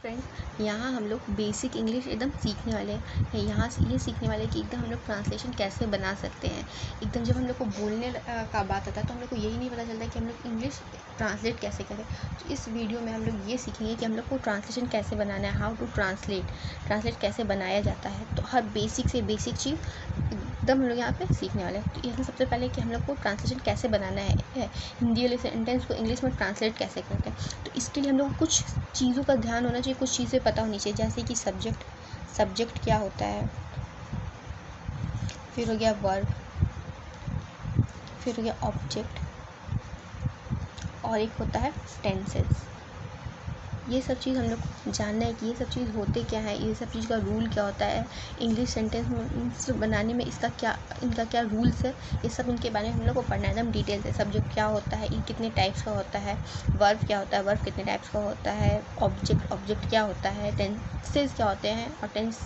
Friends, यहाँ हम लोग बेसिक इंग्लिश एकदम सीखने वाले हैं। यहाँ ये सीखने वाले हैं कि एकदम हम लोग ट्रांसलेशन कैसे बना सकते हैं। एकदम जब हम लोग को बोलने का बात आता है तो हम लोग को यही नहीं पता चलता कि हम लोग इंग्लिश ट्रांसलेट कैसे करें। तो इस वीडियो में हम लोग ये सीखेंगे कि हम लोग को ट्रांसलेशन कैसे बनाना है, हाउ टू ट्रांसलेट कैसे बनाया जाता है। तो हर बेसिक से बेसिक चीज़ एकदम हम लोग यहाँ पे सीखने वाले हैं। तो इसमें सबसे पहले कि हम लोग को ट्रांसलेशन कैसे बनाना है, हिंदी वाले सेंटेंस को इंग्लिश में ट्रांसलेट कैसे करते हैं। तो इसके लिए हम लोग को कुछ चीज़ों का ध्यान होना चाहिए, कुछ चीज़ें पता होनी चाहिए, जैसे कि सब्जेक्ट क्या होता है, फिर हो गया वर्ब, फिर हो गया ऑब्जेक्ट, और एक होता है टेंसेस। ये सब चीज़ हम लोग को जानना है कि ये सब चीज़ होते क्या है, ये सब चीज़ का रूल क्या होता है, इंग्लिश सेंटेंस बनाने में इनका क्या रूल्स है। ये सब इनके बारे में हम लोग को पढ़ना है एकदम डिटेल से। सब्जेक्ट क्या होता है, ये कितने टाइप्स का होता है, वर्ब क्या होता है, वर्ब कितने टाइप्स का होता है, ऑब्जेक्ट क्या होता है, टेंसेस क्या होते हैं और टेंस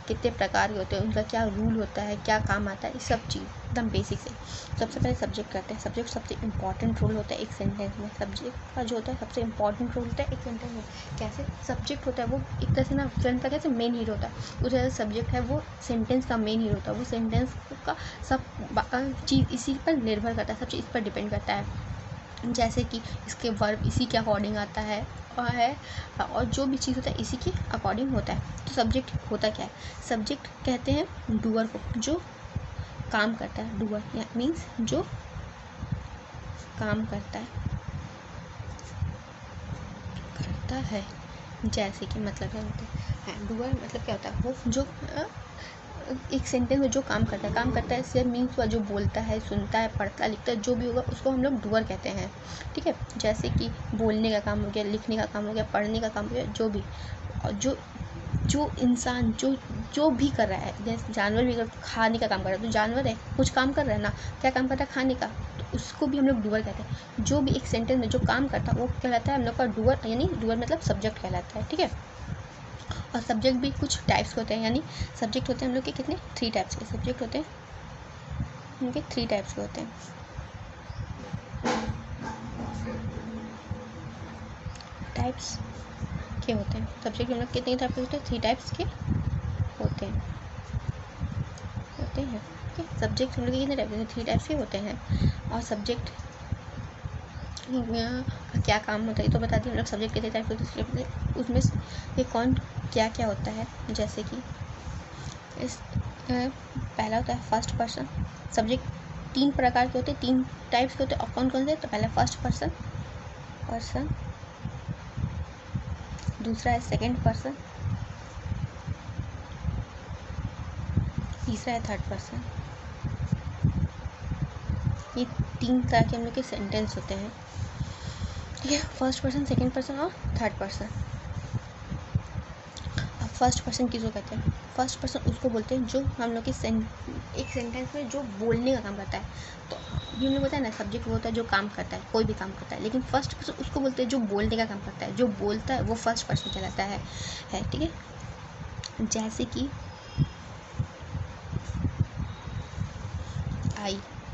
कितने प्रकार के होते हैं, उनका क्या रूल होता है, क्या काम आता है, ये सब चीज़ एकदम बेसिक से। सबसे पहले सब्जेक्ट करते हैं। सब्जेक्ट सबसे इंपॉर्टेंट रोल होता है एक सेंटेंस में। सब्जेक्ट का जो होता है सबसे इंपॉर्टेंट रोल होता है एक सेंटेंस में। कैसे सब्जेक्ट होता है वो एक तरह से ना फिल्म का कैसे मेन हीरो होता है, उस तरह से सब्जेक्ट है वो सेंटेंस का मेन हीरो होता है। वो सेंटेंस का सब चीज़ इसी पर निर्भर करता है, सब चीज़ इस पर डिपेंड करता है। जैसे कि इसके वर्ब इसी के अकॉर्डिंग आता है और जो भी चीज़ होता है इसी के अकॉर्डिंग होता है। तो सब्जेक्ट होता क्या है, सब्जेक्ट कहते हैं डूअर को, जो काम करता है। डूअर या मीन्स जो काम करता है। जैसे कि मतलब क्या होता है, डूअर मतलब क्या होता है, वो जो एक सेंटेंस में जो काम करता है से मीन्स हुआ जो बोलता है, सुनता है, पढ़ता लिखता है, जो भी होगा उसको हम लोग डूअर कहते हैं। ठीक है, जैसे कि बोलने का काम हो गया, लिखने का काम हो गया, पढ़ने का काम हो गया, जो भी, और जो इंसान जो भी कर रहा है, जैसे जानवर भी अगर खाने का काम कर रहा है तो जानवर है, कुछ काम कर रहा है ना, क्या काम कर रहा है, खाने का, तो उसको भी हम लोग डूअर कहते हैं। जो भी एक सेंटेंस में जो काम करता है वो कहलाता है हम लोग का डूअर, यानी डूअर मतलब सब्जेक्ट कहलाता है। ठीक है, और सब्जेक्ट भी कुछ टाइप्स होते हैं, यानी सब्जेक्ट होते हैं हम लोग के कितने 3 टाइप्स के सब्जेक्ट होते हैं, उनके 3 टाइप्स के होते हैं। टाइप्स के होते हैं सब्जेक्ट हम लोग कितने टाइप के होते हैं, 3 टाइप्स के होते हैं। ठीक है, सब्जेक्ट हम लोग कितने टाइप के, 3 टाइप्स के होते हैं। और सब्जेक्ट क्या काम होता है ये तो बता दिए हम लोग, सब्जेक्ट कितने टाइप के होते हैं, उसमें ये कौन क्या क्या होता है। जैसे कि इस पहला होता है फर्स्ट पर्सन। सब्जेक्ट 3 प्रकार के होते हैं, 3 टाइप्स के होते हैं, और कौन कौन से, तो पहला फर्स्ट पर्सन, दूसरा है सेकंड पर्सन, तीसरा है थर्ड पर्सन। ये 3 तरह के हम लोग के सेंटेंस होते हैं। ठीक है, फर्स्ट पर्सन, सेकंड पर्सन और थर्ड पर्सन। अब फर्स्ट पर्सन किसको कहते हैं, फर्स्ट पर्सन उसको बोलते हैं जो हम लोग के एक सेंटेंस में जो बोलने का काम करता है। तो भी हम लोग बताया ना, सब्जेक्ट वो होता है जो काम करता है, कोई भी काम करता है, लेकिन फर्स्ट पर्सन उसको बोलते हैं जो बोलने का काम करता है, जो बोलता है वो फर्स्ट पर्सन कहलाता है। ठीक है, जैसे कि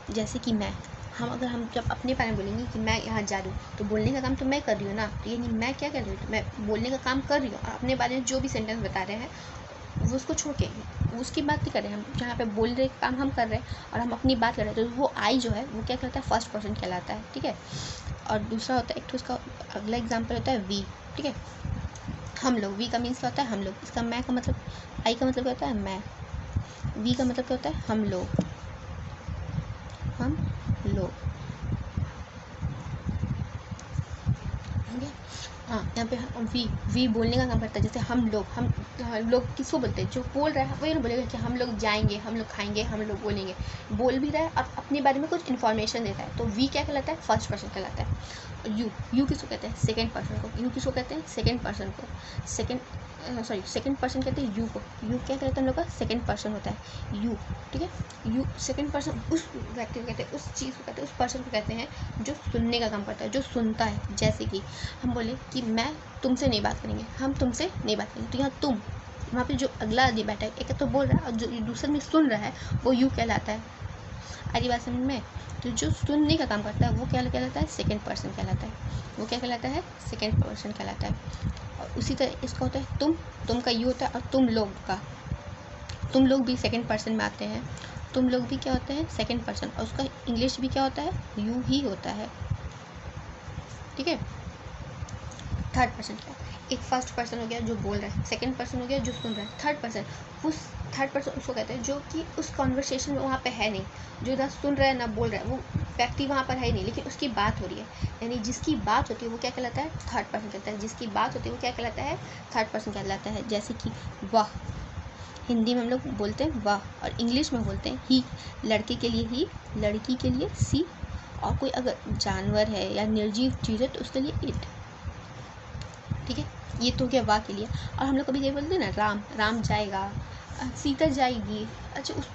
जैसे कि मैं, हम जब अपने बारे में बोलेंगे कि मैं यहाँ जा रही हूँ, तो बोलने का काम तो मैं कर रही हूँ ना, तो यानी मैं क्या कर रही हूँ, तो मैं बोलने का काम कर रही हूँ, और अपने बारे में जो भी सेंटेंस बता रहे हैं वो उसको छोड़ के उसकी बात नहीं कर रहे हैं, हम जहाँ पे बोल रहे काम हम कर रहे हैं और हम अपनी बात कर रहे हैं, तो वो आई जो है वो क्या कहता है, फर्स्ट पर्सन कहलाता है। ठीक है, और दूसरा होता है एक तो उसका अगला एग्जाम्पल होता है वी। ठीक है, हम लोग, वी का मीन्स क्या होता है, हम लोग। इसका मैं का मतलब, आई का मतलब क्या होता है, मैं। वी का मतलब क्या होता है, हम लोग। हाँ, यहाँ पे वी बोलने का काम करता है। जैसे हम लोग किसको बोलते हैं, जो बोल रहा है वही ना बोलेगा कि हम लोग जाएंगे, हम लोग खाएंगे, हम लोग बोलेंगे, बोल भी रहा है और अपने बारे में कुछ इन्फॉर्मेशन देता है, तो वी क्या कहलाता है, फर्स्ट पर्सन कहलाता है। यू किसको कहते हैं, सेकेंड पर्सन को। यू किसको कहते हैं, सेकेंड पर्सन को। सेकेंड पर्सन कहते हैं यू को। यू क्या कहते हैं हम लोग का, सेकेंड पर्सन होता है यू। ठीक है, यू सेकेंड पर्सन उस व्यक्ति को कहते हैं, उस चीज़ को कहते हैं, उस पर्सन को कहते हैं जो सुनने का काम करता है, जो सुनता है। जैसे कि हम बोले कि मैं तुमसे नहीं बात करेंगे, हम तुमसे नहीं बात करेंगे, तो यहाँ तुम, वहाँ पे जो अगला आदमी बैठा है, एक तो बोल रहा है और जो दूसरा में सुन रहा है वो यू कहलाता है। आधी बात समझ में? तो जो सुनने का काम करता है वो क्या कहलाता है? सेकंड पर्सन कहलाता है। वो क्या कहलाता है? सेकंड पर्सन कहलाता है। और उसी तरह इसका होता है तुम का यू होता है, और तुम लोग का, तुम लोग भी सेकंड पर्सन में आते हैं। तुम लोग भी क्या होते हैं? सेकंड पर्सन, और उसका इंग्लिश भी क्या होता है? यू ही होता है। ठीक है। थर्ड पर्सन क्या है? एक फर्स्ट पर्सन हो गया जो बोल रहा है, सेकंड पर्सन हो गया जो सुन रहा है, थर्ड पर्सन, उस थर्ड पर्सन उसको कहते हैं जो कि उस कॉन्वर्सेशन में वहाँ पे है नहीं, जो ना सुन रहा है ना बोल रहा है, वो व्यक्ति वहाँ पर है नहीं, लेकिन उसकी बात हो रही है, यानी जिसकी बात होती है वो क्या कहलाता है? थर्ड पर्सन कहलाता है। जिसकी बात होती है वो क्या कहलाता है? थर्ड पर्सन कहलाता है। जैसे कि वाह, हिंदी में हम लोग बोलते हैं वाह, और इंग्लिश में बोलते हैं ही। लड़के के लिए ही, लड़की के लिए सी, और कोई अगर जानवर है या निर्जीव चीज़ है तो उसके लिए इट। ठीक है, ये तो क्या वाह के लिए। और हम लोग कभी कभी बोलते हैं ना राम, राम जाएगा, सीता जाएगी। अच्छा, उस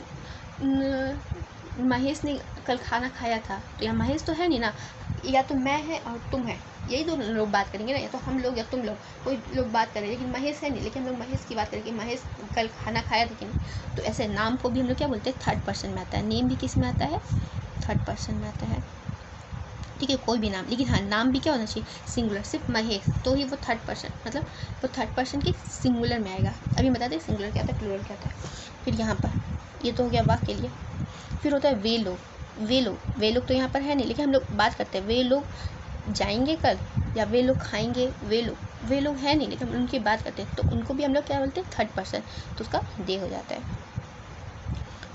महेश ने कल खाना खाया था, तो यहाँ महेश तो है नहीं ना, या तो मैं है और तुम है, यही दो लोग बात करेंगे ना, या तो हम लोग या तुम लोग, कोई लोग बात करें, लेकिन महेश है नहीं, लेकिन हम लोग महेश की बात करेंगे, महेश कल खाना खाया था कि नहीं। तो ऐसे नाम को भी हम लोग क्या बोलते हैं? थर्ड पर्सन में आता है। नेम भी किस में आता है? थर्ड पर्सन में आता है। ठीक है, कोई भी नाम, लेकिन हाँ नाम भी क्या होना चाहिए? सिंगुलर। सिर्फ महेश तो ही वो थर्ड पर्सन, मतलब वो थर्ड पर्सन की सिंगुलर में आएगा। अभी बताते हैं सिंगुलर क्या होता है, प्लूरल क्या होता है। फिर यहाँ पर ये तो हो गया वाह के लिए। फिर होता है वे लोग। वे लोग तो यहाँ पर है नहीं, लेकिन हम लोग बात करते हैं वे लोग जाएंगे कल, या वे लोग खाएंगे। वे लोग है नहीं, लेकिन हम उनकी बात करते हैं, तो उनको भी हम लोग क्या बोलते हैं? थर्ड पर्सन, तो उसका दे हो जाता है।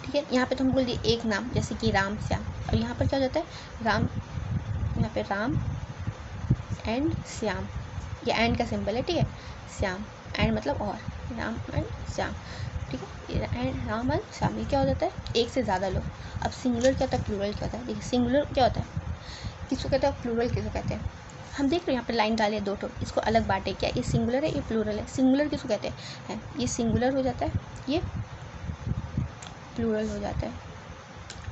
ठीक है, यहाँ पे तो हम बोल दिए एक नाम, जैसे कि राम श्याम, और यहाँ पर क्या हो जाता है? राम, यहाँ पे राम एंड श्याम, ये एंड का सिंबल है। ठीक है, श्याम एंड मतलब और, राम एंड श्याम। ठीक है, एंड राम एंड श्याम, ये क्या हो जाता है? एक से ज़्यादा लोग। अब सिंगुलर क्या होता है, प्लूरल क्या होता है? देखिए सिंगुलर क्या होता है, किसको कहते हैं, प्लूरल किसको कहते हैं? हम देख रहे हैं यहाँ पे लाइन डाले दो ठो, इसको अलग बांटे, क्या ये सिंगुलर है, ये प्लूरल है। सिंगुलर किसको कहते हैं? ये सिंगुलर हो जाता है, ये प्लूरल हो जाता है।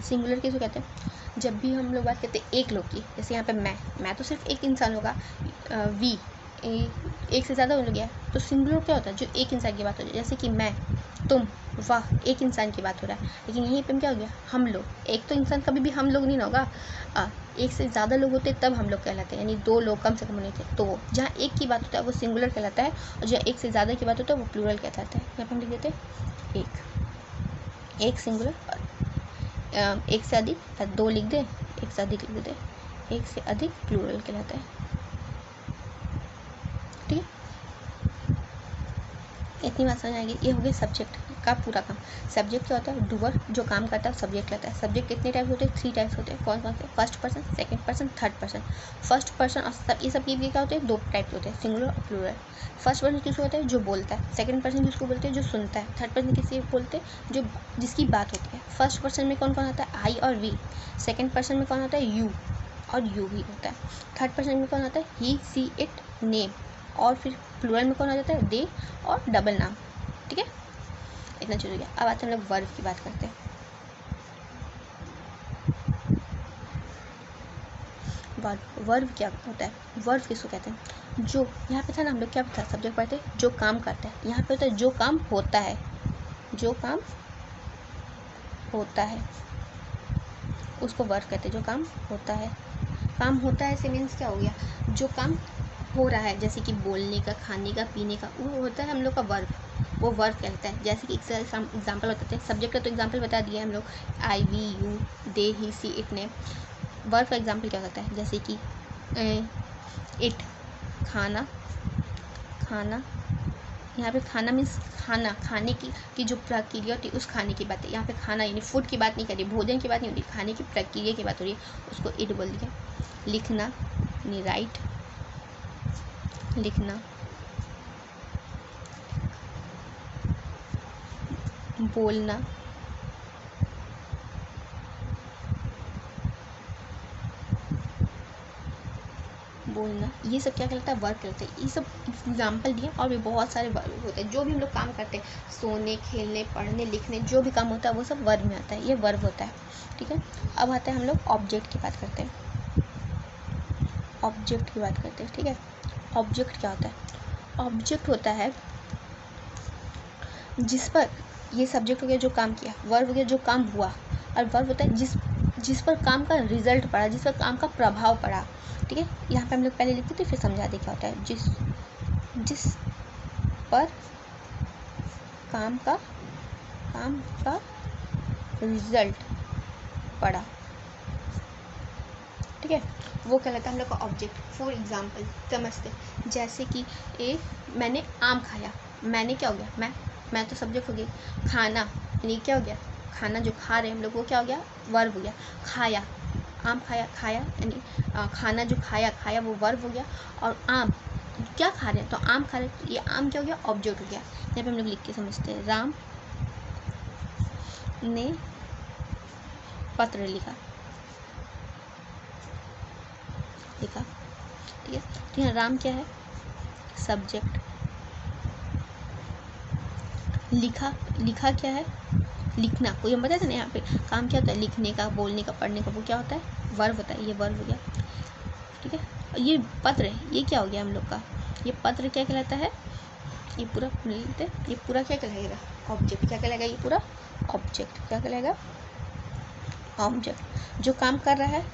सिंगुलर किसको कहते हैं? जब भी हम लोग बात करते हैं एक लोग की, जैसे यहाँ पे मैं तो सिर्फ एक इंसान होगा, वी एक से ज़्यादा हो गया, तो सिंगुलर क्या होता है? जो एक इंसान की बात हो जाए, जैसे कि मैं, तुम, वाह, एक इंसान की बात हो रहा है। लेकिन यहीं पे क्या हो गया? हम लोग। एक तो इंसान कभी भी हम लोग नहीं ना होगा, एक से ज़्यादा लोग होते तब हम लोग कहलाते हैं, यानी दो लोग कम से कम नहीं थे, तो जहाँ एक की बात होता है वो सिंगुलर कहलाता है, और जहाँ एक से ज़्यादा की बात होता है वो प्लूरल कहलाता है। यहाँ पर हम लिख देते हैं एक सिंगुलर, एक से अधिक, दो लिख दे, एक से अधिक लिख दे, एक से अधिक प्लूरल कहलाता है। ठीक है, इतनी बात समझ आएगी। ये हो गया सब्जेक्ट का पूरा काम। सब्जेक्ट क्या होता है? डूअर, जो काम करता है, सब्जेक्ट रहता है। सब्जेक्ट कितने टाइप होते हैं? 3 टाइप्स होते हैं। कौन कौन से? First person, second person, third person. First person और सब ये सब क्या होते हैं? 2 टाइप होते हैं, सिंगुलर और प्लूरल। फर्स्ट पर्सन किसको होता है? जो बोलता है। सेकंड पर्सन किसको बोलते हैं? जो सुनता है। थर्ड पर्सन किसे बोलते हैं? जो जिसकी बात होती है। फर्स्ट पर्सन में कौन कौन आता है? आई और वी। सेकंड पर्सन में कौन होता है? यू और यू ही होता है। थर्ड पर्सन में कौन आता है? ही, सी, इट, नेम। और फिर प्लूरल में कौन आ जाता है? दे और डबल नाम। ठीक है, इतना चीज़ हो गया। अब आते हैं हम लोग वर्ब की बात करते हैं। वर्ब क्या होता है? वर्ब किसको कहते हैं? जो यहाँ पे था ना, हम लोग क्या था सब्जेक्ट पढ़ते हैं? जो काम करता है। यहाँ पे होता है जो काम होता है, जो काम होता है उसको वर्ब कहते हैं। जो काम होता है, काम होता है से मीन्स क्या हो गया? जो काम हो रहा है, जैसे कि बोलने का, खाने का, पीने का, वो होता है हम लोग का वर्ब, वो वर्ब कहलाता है। जैसे कि एग्जाम्पल बताते हैं। सब्जेक्ट का तो एग्जाम्पल बता दिया हम लोग, I, we, you, they, he, she, it, ने। वर्ब का एग्जाम्पल क्या होता है? जैसे कि इट, खाना, खाना, यहाँ पे खाना मीन्स खाना, खाने की जो प्रक्रिया होती है उस खाने की बात है। यहाँ पे खाना यानी फूड की बात नहीं कर रही, भोजन की बात नहीं हो रही, खाने की प्रक्रिया की बात हो रही है, उसको इट बोल दिया। लिखना यानी राइट, लिखना। बोलना, बोलना, ये सब क्या कहलाता है? वर्ब कहलाता है। ये सब एग्जाम्पल दिए, और भी बहुत सारे वर्ब होते हैं। जो भी हम लोग काम करते हैं, सोने, खेलने, पढ़ने, लिखने, जो भी काम होता है वो सब वर्ब में आता है, ये वर्ब होता है। ठीक है, अब आता है हम लोग ऑब्जेक्ट की बात करते हैं। ऑब्जेक्ट की बात करते हैं। ठीक है, ऑब्जेक्ट क्या होता है? ऑब्जेक्ट होता है जिस पर ये सब्जेक्ट हो गया जो काम किया, वर्ब हो गया जो काम हुआ, और वर्ब होता है जिस पर काम का रिजल्ट पड़ा, जिस पर काम का प्रभाव पड़ा। ठीक है, यहाँ पे हम लोग पहले लिखते थे फिर समझा दे क्या होता है। जिस पर काम का रिजल्ट पड़ा, ठीक है, वो कहलाता है हम लोग का ऑब्जेक्ट। फॉर एग्जाम्पल समझते, जैसे कि मैंने आम खाया, मैंने क्या हो गया, मैं तो सब्जेक्ट हो गई। खाना, ये क्या हो गया, खाना जो खा रहे हैं हम लोग वो क्या हो गया, वर्ब हो गया। खाया, आम खाया, यानी खाना जो खाया वो वर्ब हो गया। और आम क्या खा रहे हैं, तो आम खा रहे हैं, ये आम क्या हो गया, ऑब्जेक्ट हो गया। यहाँ पे हम लोग लिख के समझते हैं, राम ने पत्र लिखा, ठीक है। तो यहाँ राम क्या है, सब्जेक्ट। लिखा क्या है, लिखना। कोई हम बताते ना यहाँ पे काम क्या होता है, लिखने का, बोलने का, पढ़ने का, वो क्या होता है, वर्ब होता है। ये वर्ब हो गया, ठीक है। और ये पत्र है, ये क्या हो गया हम लोग का, ये पत्र क्या कहलाता है, ये पूरा मिलते, ये पूरा क्या कहलाएगा, ऑब्जेक्ट। क्या कहलाएगा, ये पूरा ऑब्जेक्ट क्या कहलाएगा, ऑब्जेक्ट। जो काम कर रहा है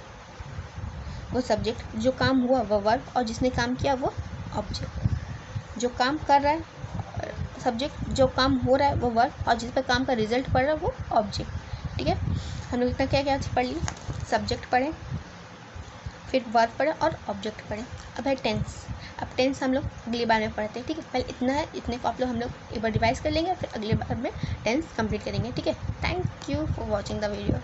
वो सब्जेक्ट, जो काम हुआ वो वर्ब, और जिसने काम किया वो ऑब्जेक्ट। जो काम कर रहा है सब्जेक्ट, जो काम हो रहा है वो वर्ब, और जिस पर काम का रिजल्ट पड़ रहा है वो ऑब्जेक्ट। ठीक है, हम लोग इतना क्या क्या पढ़ लिए, सब्जेक्ट पढ़े, फिर वर्ब पढ़े और ऑब्जेक्ट पढ़े। अब है टेंस। अब टेंस हम लोग अगली बार में पढ़ते हैं, ठीक है। पहले इतना है, इतने को आप लोग हम लोग एक बार रिवाइज कर लेंगे, फिर अगले बार में टेंस कंप्लीट करेंगे, ठीक है। Thank you for watching the video.